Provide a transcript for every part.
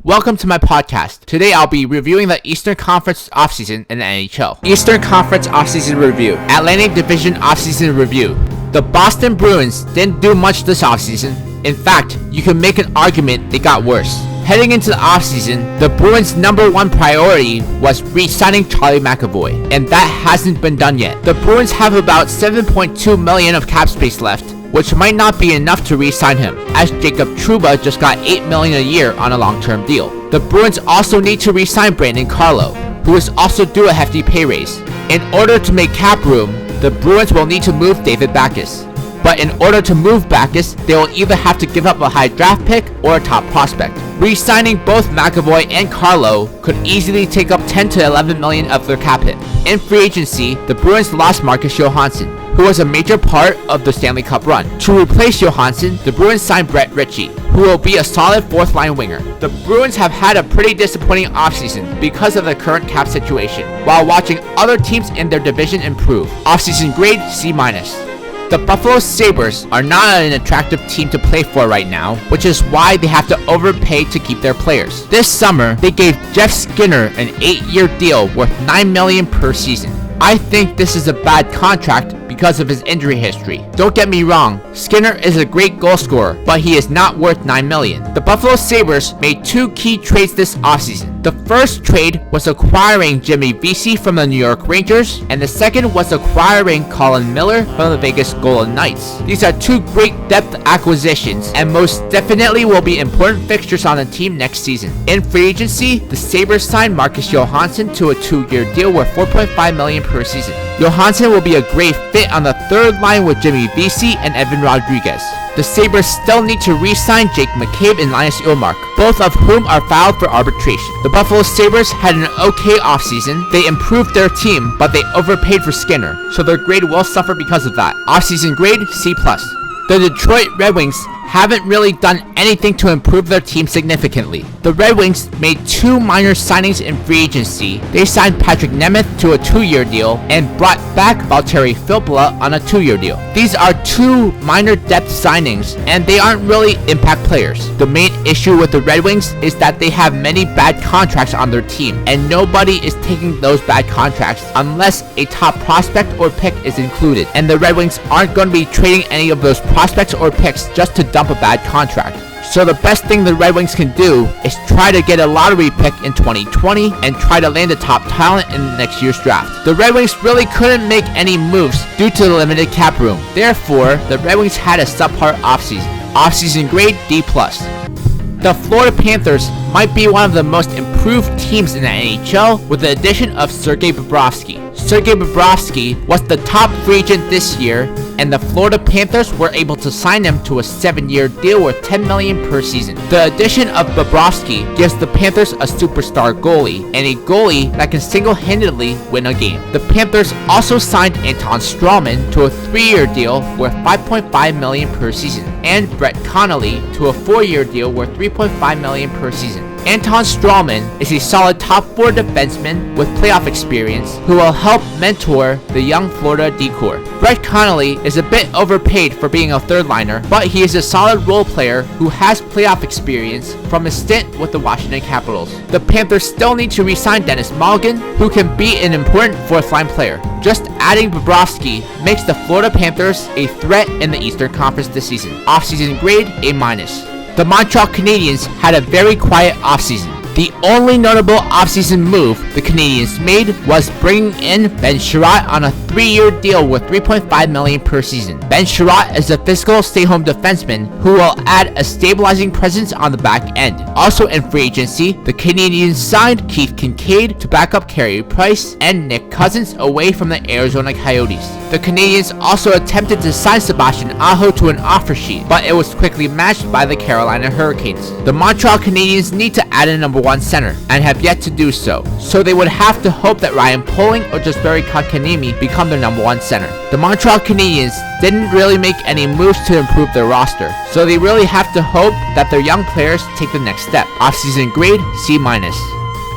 Welcome to my podcast. Today I'll be reviewing the Eastern Conference offseason in the NHL. Eastern Conference offseason review. Atlantic Division offseason review. The Boston Bruins didn't do much this offseason. In fact, you can make an argument they got worse. Heading into the offseason, the Bruins' number one priority was re-signing Charlie McAvoy, and that hasn't been done yet. The Bruins have about $7.2 million of cap space left, which might not be enough to re-sign him, as Jacob Trouba just got $8 million a year on a long-term deal. The Bruins also need to re-sign Brandon Carlo, who is also due a hefty pay raise. In order to make cap room, the Bruins will need to move David Backes. But in order to move Backes, they will either have to give up a high draft pick or a top prospect. Re-signing both McAvoy and Carlo could easily take up $10 to $11 million of their cap hit. In free agency, the Bruins lost Marcus Johansson, who was a major part of the Stanley Cup run. To replace Johansson, the Bruins signed Brett Ritchie, who will be a solid fourth-line winger. The Bruins have had a pretty disappointing offseason because of the current cap situation, while watching other teams in their division improve. Offseason grade C-. The Buffalo Sabres are not an attractive team to play for right now, which is why they have to overpay to keep their players. This summer, they gave Jeff Skinner an 8-year deal worth $9 million per season. I think this is a bad contract because of his injury history. Don't get me wrong, Skinner is a great goal scorer, but he is not worth $9 million. The Buffalo Sabres made two key trades this offseason. The first trade was acquiring Jimmy Vesey from the New York Rangers, and the second was acquiring Colin Miller from the Vegas Golden Knights. These are two great depth acquisitions, and most definitely will be important fixtures on the team next season. In free agency, the Sabres signed Marcus Johansson to a 2-year deal worth $4.5 million per season. Johansson will be a great fit on the third line with Jimmy Vesey and Evan Rodriguez. The Sabres still need to re-sign Jake McCabe and Linus Ullmark, both of whom are filed for arbitration. The Buffalo Sabres had an okay offseason. They improved their team, but they overpaid for Skinner, so their grade will suffer because of that. Offseason grade C+. The Detroit Red Wings haven't really done anything to improve their team significantly. The Red Wings made two minor signings in free agency. They signed Patrick Nemeth to a 2-year deal and brought back Valtteri Filppula on a 2-year deal. These are two minor depth signings, and they aren't really impact players. The main issue with the Red Wings is that they have many bad contracts on their team, and nobody is taking those bad contracts unless a top prospect or pick is included, and the Red Wings aren't going to be trading any of those prospects or picks just to dump a bad contract. So the best thing the Red Wings can do is try to get a lottery pick in 2020 and try to land a top talent in next year's draft. The Red Wings really couldn't make any moves due to the limited cap room. Therefore, the Red Wings had a subpar offseason. Offseason grade D+. The Florida Panthers might be one of the most improved teams in the NHL with the addition of Sergei Bobrovsky. Sergei Bobrovsky was the top free agent this year, and the Florida Panthers were able to sign him to a 7-year deal worth $10 million per season. The addition of Bobrovsky gives the Panthers a superstar goalie, and a goalie that can single-handedly win a game. The Panthers also signed Anton Strawman to a 3-year deal worth $5.5 million per season, and Brett Connolly to a 4-year deal worth $3.5 million per season. Anton Strawman is a solid top 4 defenseman with playoff experience who will help mentor the young Florida decor. Brett Connolly is a bit overpaid for being a third-liner, but he is a solid role player who has playoff experience from his stint with the Washington Capitals. The Panthers still need to re-sign Dennis Mulligan, who can be an important fourth-line player. Just adding Bobrovsky makes the Florida Panthers a threat in the Eastern Conference this season. Offseason grade A-. The Montreal Canadiens had a very quiet offseason. The only notable offseason move the Canadiens made was bringing in Ben Chiarot on a 3-year deal worth $3.5 million per season. Ben Chiarot is a physical stay-home defenseman who will add a stabilizing presence on the back end. Also in free agency, the Canadiens signed Keith Kincaid to back up Carey Price and Nick Cousins away from the Arizona Coyotes. The Canadiens also attempted to sign Sebastian Aho to an offer sheet, but it was quickly matched by the Carolina Hurricanes. The Montreal Canadiens need to add a number 1 center, and have yet to do so they would have to hope that Ryan Poehling or Jesperi Kotkaniemi become their number 1 center. The Montreal Canadiens didn't really make any moves to improve their roster, so they really have to hope that their young players take the next step. Offseason grade C-.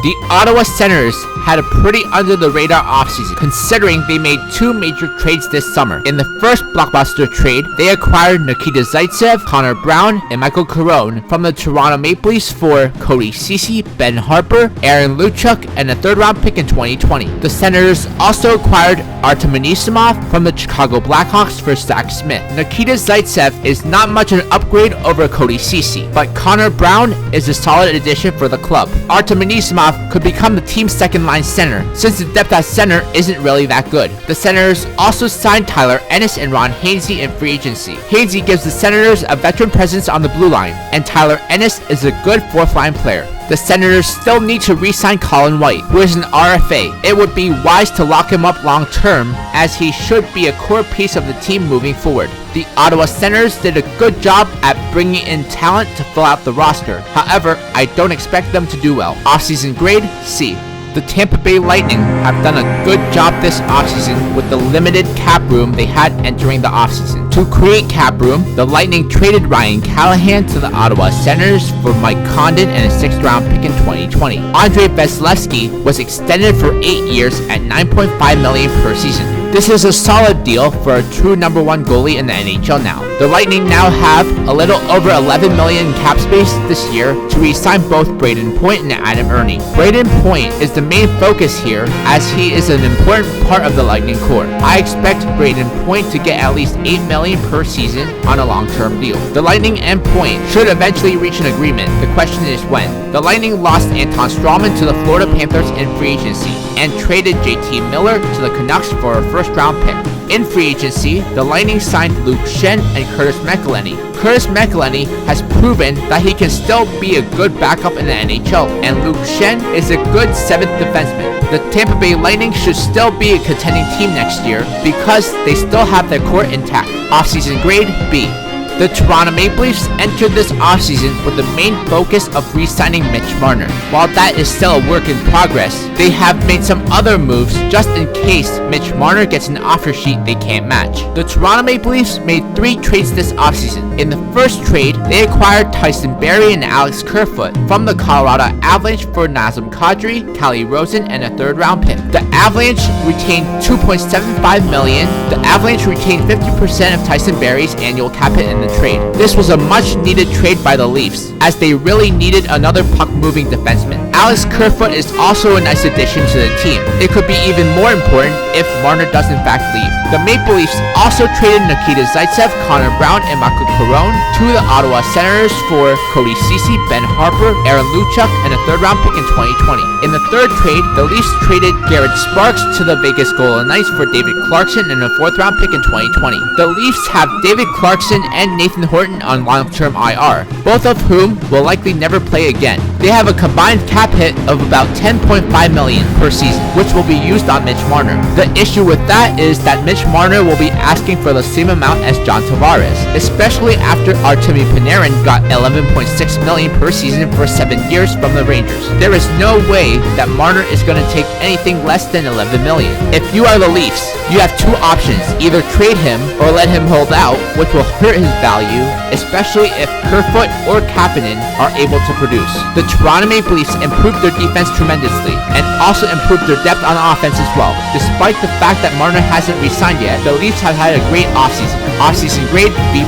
The Ottawa Senators had a pretty under-the-radar offseason, considering they made 2 major trades this summer. In the first blockbuster trade, they acquired Nikita Zaitsev, Connor Brown, and Michael Carone from the Toronto Maple Leafs for Cody Ceci, Ben Harper, Aaron Luchuk, and a 3rd-round pick in 2020. The Senators also acquired Artem Anisimov from the Chicago Blackhawks for Zach Smith. Nikita Zaitsev is not much an upgrade over Cody Ceci, but Connor Brown is a solid addition for the club. Artem Anisimov could become the team's second-line center, since the depth at center isn't really that good. The Senators also signed Tyler Ennis and Ron Hainsey in free agency. Hainsey gives the Senators a veteran presence on the blue line, and Tyler Ennis is a good 4th-line player. The Senators still need to re-sign Colin White, who is an RFA. It would be wise to lock him up long-term, as he should be a core piece of the team moving forward. The Ottawa Senators did a good job at bringing in talent to fill out the roster. However, I don't expect them to do well. Offseason grade, C. The Tampa Bay Lightning have done a good job this offseason with the limited cap room they had entering the offseason. To create cap room, the Lightning traded Ryan Callahan to the Ottawa Senators for Mike Condon and a 6th-round pick in 2020. Andrei Vasilevsky was extended for 8 years at $9.5 million per season. This is a solid deal for a true number 1 goalie in the NHL now. The Lightning now have a little over $11 million in cap space this year to re-sign both Braden Point and Adam Ernie. Braden Point is the main focus here, as he is an important part of the Lightning core. I expect Braden Point to get at least $8 million per season on a long-term deal. The Lightning and Point should eventually reach an agreement. The question is when. The Lightning lost Anton Strawman to the Florida Panthers in free agency and traded JT Miller to the Canucks for a 1st-round pick. In free agency, the Lightning signed Luke Schenn and Curtis McElhinney. Curtis McElhinney has proven that he can still be a good backup in the NHL, and Luke Schenn is a good 7th defenseman. The Tampa Bay Lightning should still be a contending team next year because they still have their core intact. Offseason grade, B. The Toronto Maple Leafs entered this offseason with the main focus of re-signing Mitch Marner. While that is still a work in progress, they have made some other moves just in case Mitch Marner gets an offer sheet they can't match. The Toronto Maple Leafs made 3 trades this offseason. In the first trade, they acquired Tyson Barrie and Alex Kerfoot from the Colorado Avalanche for Nazem Kadri, Callie Rosen, and a 3rd-round pick. The Avalanche retained $2.75 million. The Avalanche retained 50% of Tyson Barrie's annual cap hit in the trade. This was a much needed trade by the Leafs, as they really needed another puck-moving defenseman. Alex Kerfoot is also a nice addition to the team. It could be even more important if Marner does in fact leave. The Maple Leafs also traded Nikita Zaitsev, Connor Brown, and Michael Carone to the Ottawa Senators for Cody Ceci, Ben Harper, Aaron Luchuk, and a 3rd-round pick in 2020. In the 3rd trade, the Leafs traded Garrett Sparks to the Vegas Golden Knights for David Clarkson and a 4th-round pick in 2020. The Leafs have David Clarkson and Nathan Horton on long-term IR, both of whom will likely never play again. They have a combined cap hit of about $10.5 million per season, which will be used on Mitch Marner. The issue with that is that Mitch Marner will be asking for the same amount as John Tavares, especially after Artemi Panarin got $11.6 million per season for 7 years from the Rangers. There is no way that Marner is going to take anything less than $11 million. If you are the Leafs, you have 2 options: either trade him or let him hold out, which will hurt his value, especially if Kerfoot or Kapanen are able to produce. The Toronto Maple Leafs improved their defense tremendously and also improved their depth on offense as well. Despite the fact that Marner hasn't re-signed yet, the Leafs have had a great offseason. Offseason grade, B+.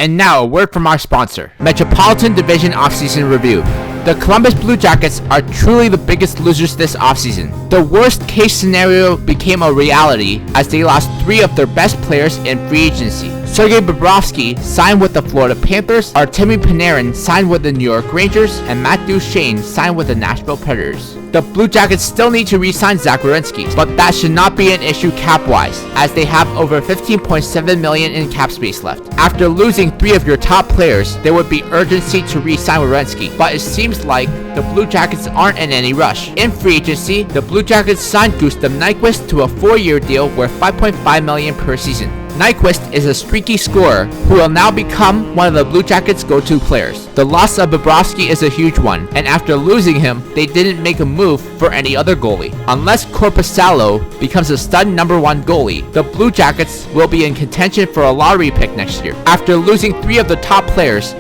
And now, a word from our sponsor, Metropolitan Division Offseason Review. The Columbus Blue Jackets are truly the biggest losers this offseason. The worst case scenario became a reality as they lost 3 of their best players in free agency. Sergei Bobrovsky signed with the Florida Panthers, Artemi Panarin signed with the New York Rangers, and Matt Duchene signed with the Nashville Predators. The Blue Jackets still need to re-sign Zach Werenski, but that should not be an issue cap-wise, as they have over $15.7 million in cap space left. After losing 3 of your top players, there would be urgency to re-sign Werenski, but it seems like the Blue Jackets aren't in any rush. In free agency, the Blue Jackets signed Gustav Nyquist to a 4-year deal worth $5.5 million per season. Nyquist is a streaky scorer who will now become one of the Blue Jackets' go-to players. The loss of Bobrovsky is a huge one, and after losing him, they didn't make a move for any other goalie. Unless Korpisalo becomes a stud `1 goalie, the Blue Jackets will be in contention for a lottery pick next year. After losing three of your top players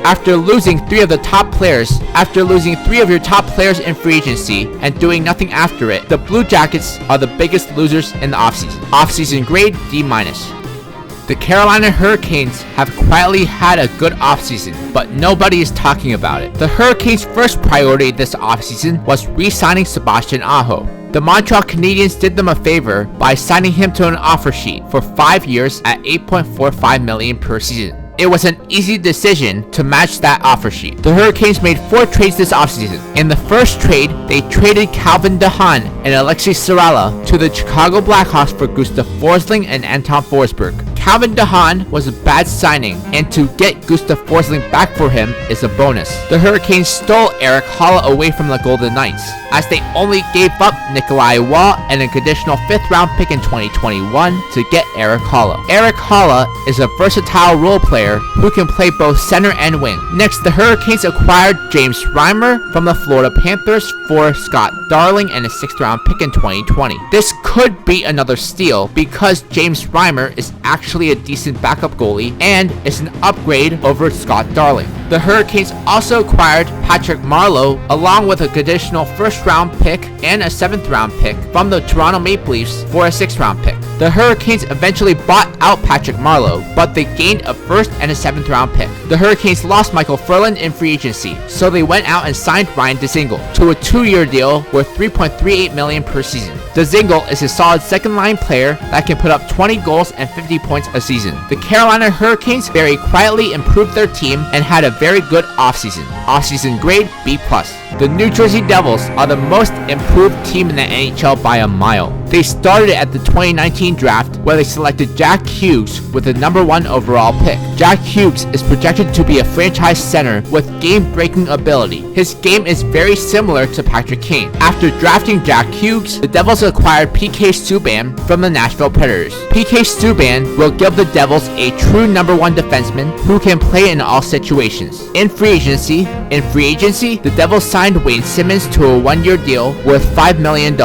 in free agency and doing nothing after it, the Blue Jackets are the biggest losers in the offseason. Offseason grade D-. The Carolina Hurricanes have quietly had a good offseason, but nobody is talking about it. The Hurricanes' first priority this offseason was re-signing Sebastian Aho. The Montreal Canadiens did them a favor by signing him to an offer sheet for 5 years at $8.45 million per season. It was an easy decision to match that offer sheet. The Hurricanes made 4 trades this offseason. In the first trade, they traded Calvin DeHaan and Alexei Sarala to the Chicago Blackhawks for Gustav Forsling and Anton Forsberg. Calvin DeHaan was a bad signing, and to get Gustav Forsling back for him is a bonus. The Hurricanes stole Erik Haula away from the Golden Knights, as they only gave up Nikolai Waugh and a conditional 5th round pick in 2021 to get Erik Haula. Erik Haula is a versatile role player who can play both center and wing. Next, the Hurricanes acquired James Reimer from the Florida Panthers for Scott Darling and a 6th round pick in 2020. This could be another steal because James Reimer is actually a decent backup goalie and is an upgrade over Scott Darling. The Hurricanes also acquired Patrick Marleau along with a conditional 1st round pick and a 7th round pick from the Toronto Maple Leafs for a 6th round pick. The Hurricanes eventually bought out Patrick Marleau, but they gained a 1st and a 7th round pick. The Hurricanes lost Michael Furlan in free agency, so they went out and signed Ryan Dzingel to a 2-year deal worth $3.38 million per season. Dzingel is a solid second-line player that can put up 20 goals and 50 points a season. The Carolina Hurricanes very quietly improved their team and had a very good offseason. Offseason grade B+. The New Jersey Devils are the most improved team in the NHL by a mile. They started at the 2019 draft where they selected Jack Hughes with the #1 overall pick. Jack Hughes is projected to be a franchise center with game-breaking ability. His game is very similar to Patrick Kane. After drafting Jack Hughes, the Devils acquired PK Subban from the Nashville Predators. PK Subban will give the Devils a true #1 defenseman who can play in all situations. In free agency, the Devils signed Wayne Simmons to a 1-year deal worth $5 million.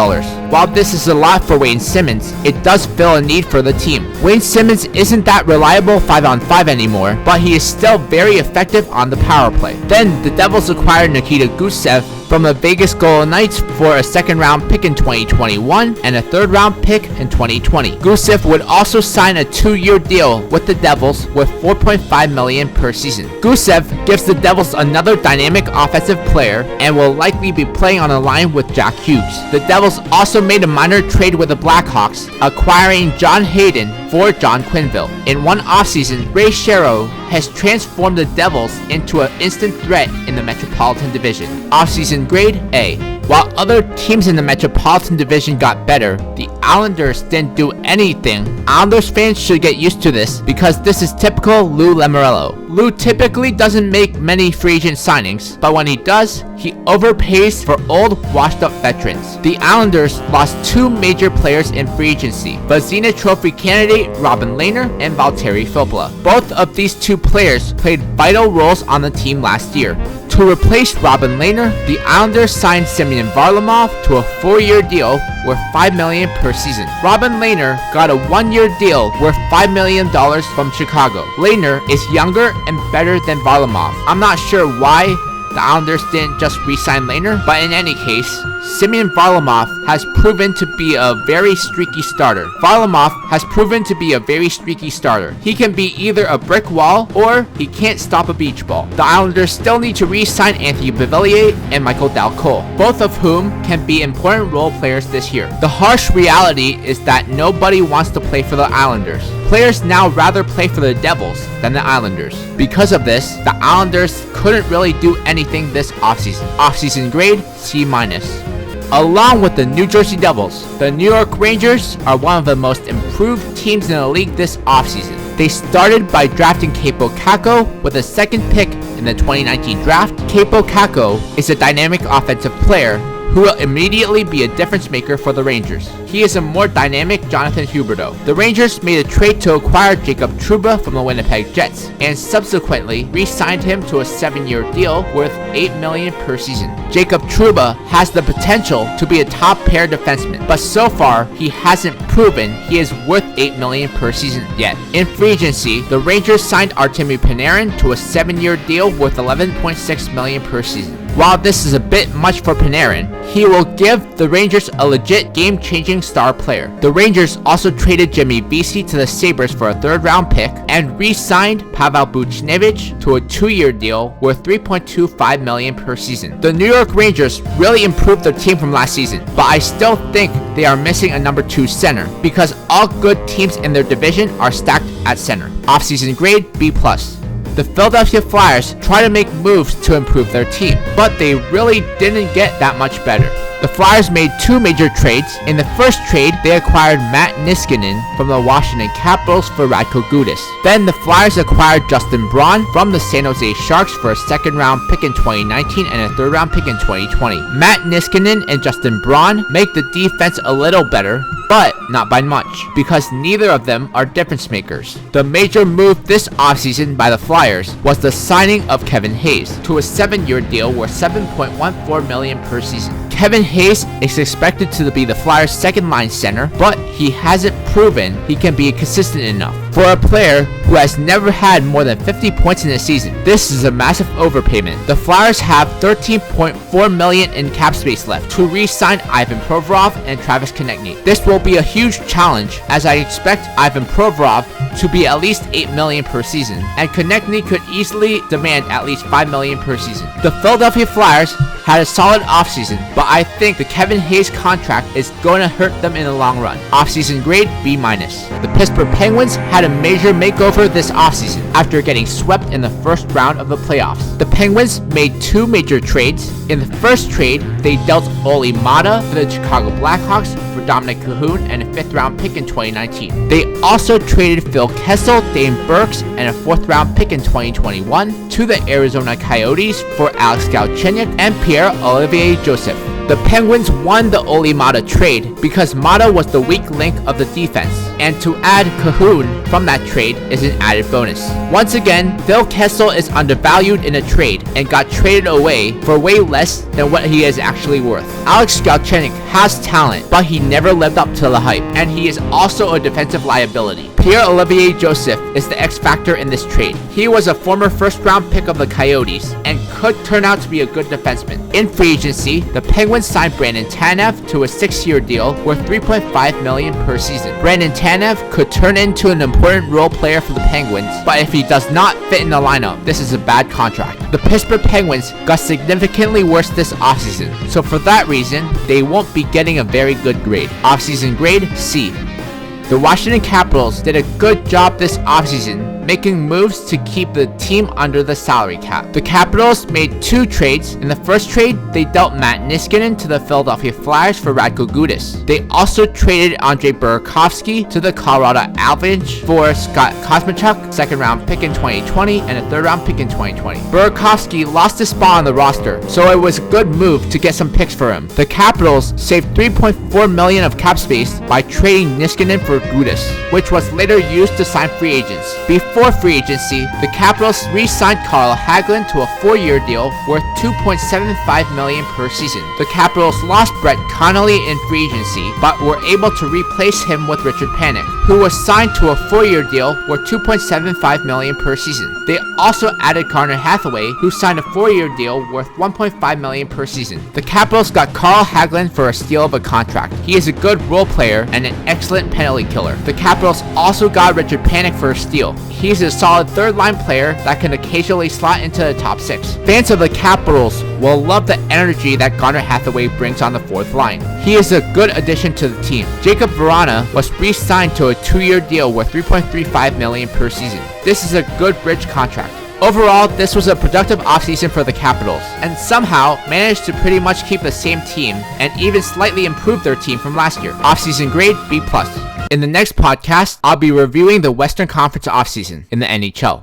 While this is a lot for Wayne Simmons, it does fill a need for the team. Wayne Simmons isn't that reliable 5-on-5 anymore, but he is still very effective on the power play. Then the Devils acquired Nikita Gusev from the Vegas Golden Knights for a 2nd round pick in 2021 and a 3rd round pick in 2020. Gusev would also sign a 2-year deal with the Devils worth $4.5 million per season. Gusev gives the Devils another dynamic offensive player and will likely be playing on a line with Jack Hughes. The Devils also made a minor trade with the Blackhawks, acquiring John Hayden for John Quenneville. In one offseason, Ray Shero has transformed the Devils into an instant threat in the Metropolitan Division. Offseason grade A. While other teams in the Metropolitan Division got better, the Islanders didn't do anything. Islanders fans should get used to this because this is typical Lou Lamoriello. Lou typically doesn't make many free agent signings, but when he does, he overpays for old, washed-up veterans. The Islanders lost 2 major players in free agency, Vezina Trophy candidate Robin Lehner and Valtteri Filppula. Both of these 2 players played vital roles on the team last year. To replace Robin Lehner, the Islanders signed Semyon Varlamov to a 4-year deal worth $5 million per season. Robin Lehner got a 1-year deal worth $5 million from Chicago. Lehner is younger and better than Varlamov. I'm not sure why the Islanders didn't just re-sign Lehner, but in any case, Semyon Varlamov has proven to be a very streaky starter. He can be either a brick wall or he can't stop a beach ball. The Islanders still need to re-sign Anthony Beauvillier and Michael Dal Colle, both of whom can be important role players this year. The harsh reality is that nobody wants to play for the Islanders. Players now rather play for the Devils than the Islanders. Because of this, the Islanders couldn't really do anything this offseason. Offseason grade C-. Along with the New Jersey Devils, the New York Rangers are one of the most improved teams in the league this offseason. They started by drafting Kaapo Kakko with a 2nd pick in the 2019 draft. Kaapo Kakko is a dynamic offensive player who will immediately be a difference maker for the Rangers. He is a more dynamic Jonathan Huberdeau. The Rangers made a trade to acquire Jacob Trouba from the Winnipeg Jets, and subsequently re-signed him to a 7-year deal worth $8 million per season. Jacob Trouba has the potential to be a top pair defenseman, but so far he hasn't proven he is worth $8 million per season yet. In free agency, the Rangers signed Artemi Panarin to a 7-year deal worth $11.6 million per season. While this is a bit much for Panarin, he will give the Rangers a legit game-changing star player. The Rangers also traded Jimmy Vesey to the Sabres for a 3rd-round pick and re-signed Pavel Buchnevich to a 2-year deal worth $3.25 million per season. The New York Rangers really improved their team from last season, but I still think they are missing a number 2 center because all good teams in their division are stacked at center. Offseason grade B+. The Philadelphia Flyers try to make moves to improve their team, but they really didn't get that much better. The Flyers made 2 major trades. In the first trade, they acquired Matt Niskanen from the Washington Capitals for Radko Gudas. Then the Flyers acquired Justin Braun from the San Jose Sharks for a 2nd-round pick in 2019 and a 3rd-round pick in 2020. Matt Niskanen and Justin Braun make the defense a little better, but not by much, because neither of them are difference makers. The major move this offseason by the Flyers was the signing of Kevin Hayes to a 7-year deal worth $7.14 million per season. Kevin Hayes is expected to be the Flyers' 2nd-line center, but he hasn't proven he can be consistent enough. For a player who has never had more than 50 points in a season, this is a massive overpayment. The Flyers have $13.4 million in cap space left to re-sign Ivan Provorov and Travis Konechny. This will be a huge challenge, as I expect Ivan Provorov to be at least $8 million per season, and Konechny could easily demand at least $5 million per season. The Philadelphia Flyers had a solid offseason, but I think the Kevin Hayes contract is going to hurt them in the long run. Offseason grade B-. The Pittsburgh Penguins had a major makeover this offseason after getting swept in the 1st round of the playoffs. The Penguins made 2 major trades. In the first trade, they dealt Olli Maatta to the Chicago Blackhawks for Dominic Cahoon and a 5th-round pick in 2019. They also traded Phil Kessel, Dane Burks, and a 4th-round pick in 2021 to the Arizona Coyotes for Alex Galchenyuk and Pierre-Olivier Joseph. The Penguins won the Olli Maatta trade because Maatta was the weak link of the defense, and to add Cahoon from that trade is an added bonus. Once again, Phil Kessel is undervalued in a trade and got traded away for way less than what he is actually worth. Alex Galchenyuk has talent, but he never lived up to the hype, and he is also a defensive liability. Pierre-Olivier Joseph is the X-factor in this trade. He was a former 1st-round pick of the Coyotes and could turn out to be a good defenseman. In free agency, the Penguins signed Brandon Tanev to a 6-year deal worth $3.5 million per season. Brandon Tanev could turn into an important role player for the Penguins, but if he does not fit in the lineup, this is a bad contract. The Pittsburgh Penguins got significantly worse this offseason, so for that reason, they won't be getting a very good grade. Offseason grade C. The Washington Capitals did a good job this offseason making moves to keep the team under the salary cap. The Capitals made 2 trades. In the first trade, they dealt Matt Niskanen to the Philadelphia Flyers for Radko Gudas. They also traded Andrei Burakovsky to the Colorado Avalanche for Scott Kosmachuk, 2nd-round pick in 2020 and a 3rd-round pick in 2020. Burakovsky lost his spot on the roster, so it was a good move to get some picks for him. The Capitals saved $3.4 million of cap space by trading Niskanen for Gudas, which was later used to sign free agents. Before free agency, the Capitals re-signed Carl Hagelin to a 4-year deal worth $2.75 million per season. The Capitals lost Brett Connolly in free agency, but were able to replace him with Richard Panik, who was signed to a 4-year deal worth $2.75 million per season. They also added Connor Hathaway, who signed a 4-year deal worth $1.5 million per season. The Capitals got Carl Hagelin for a steal of a contract. He is a good role player and an excellent penalty killer. The Capitals also got Richard Panik for a steal. He's a solid 3rd-line player that can occasionally slot into the top 6. Fans of the Capitals will love the energy that Connor Hathaway brings on the 4th line. He is a good addition to the team. Jacob Vrana was re-signed to a 2-year deal worth $3.35 million per season. This is a good bridge contract. Overall, this was a productive offseason for the Capitals, and somehow managed to pretty much keep the same team and even slightly improve their team from last year. Offseason grade B+. In the next podcast, I'll be reviewing the Western Conference offseason in the NHL.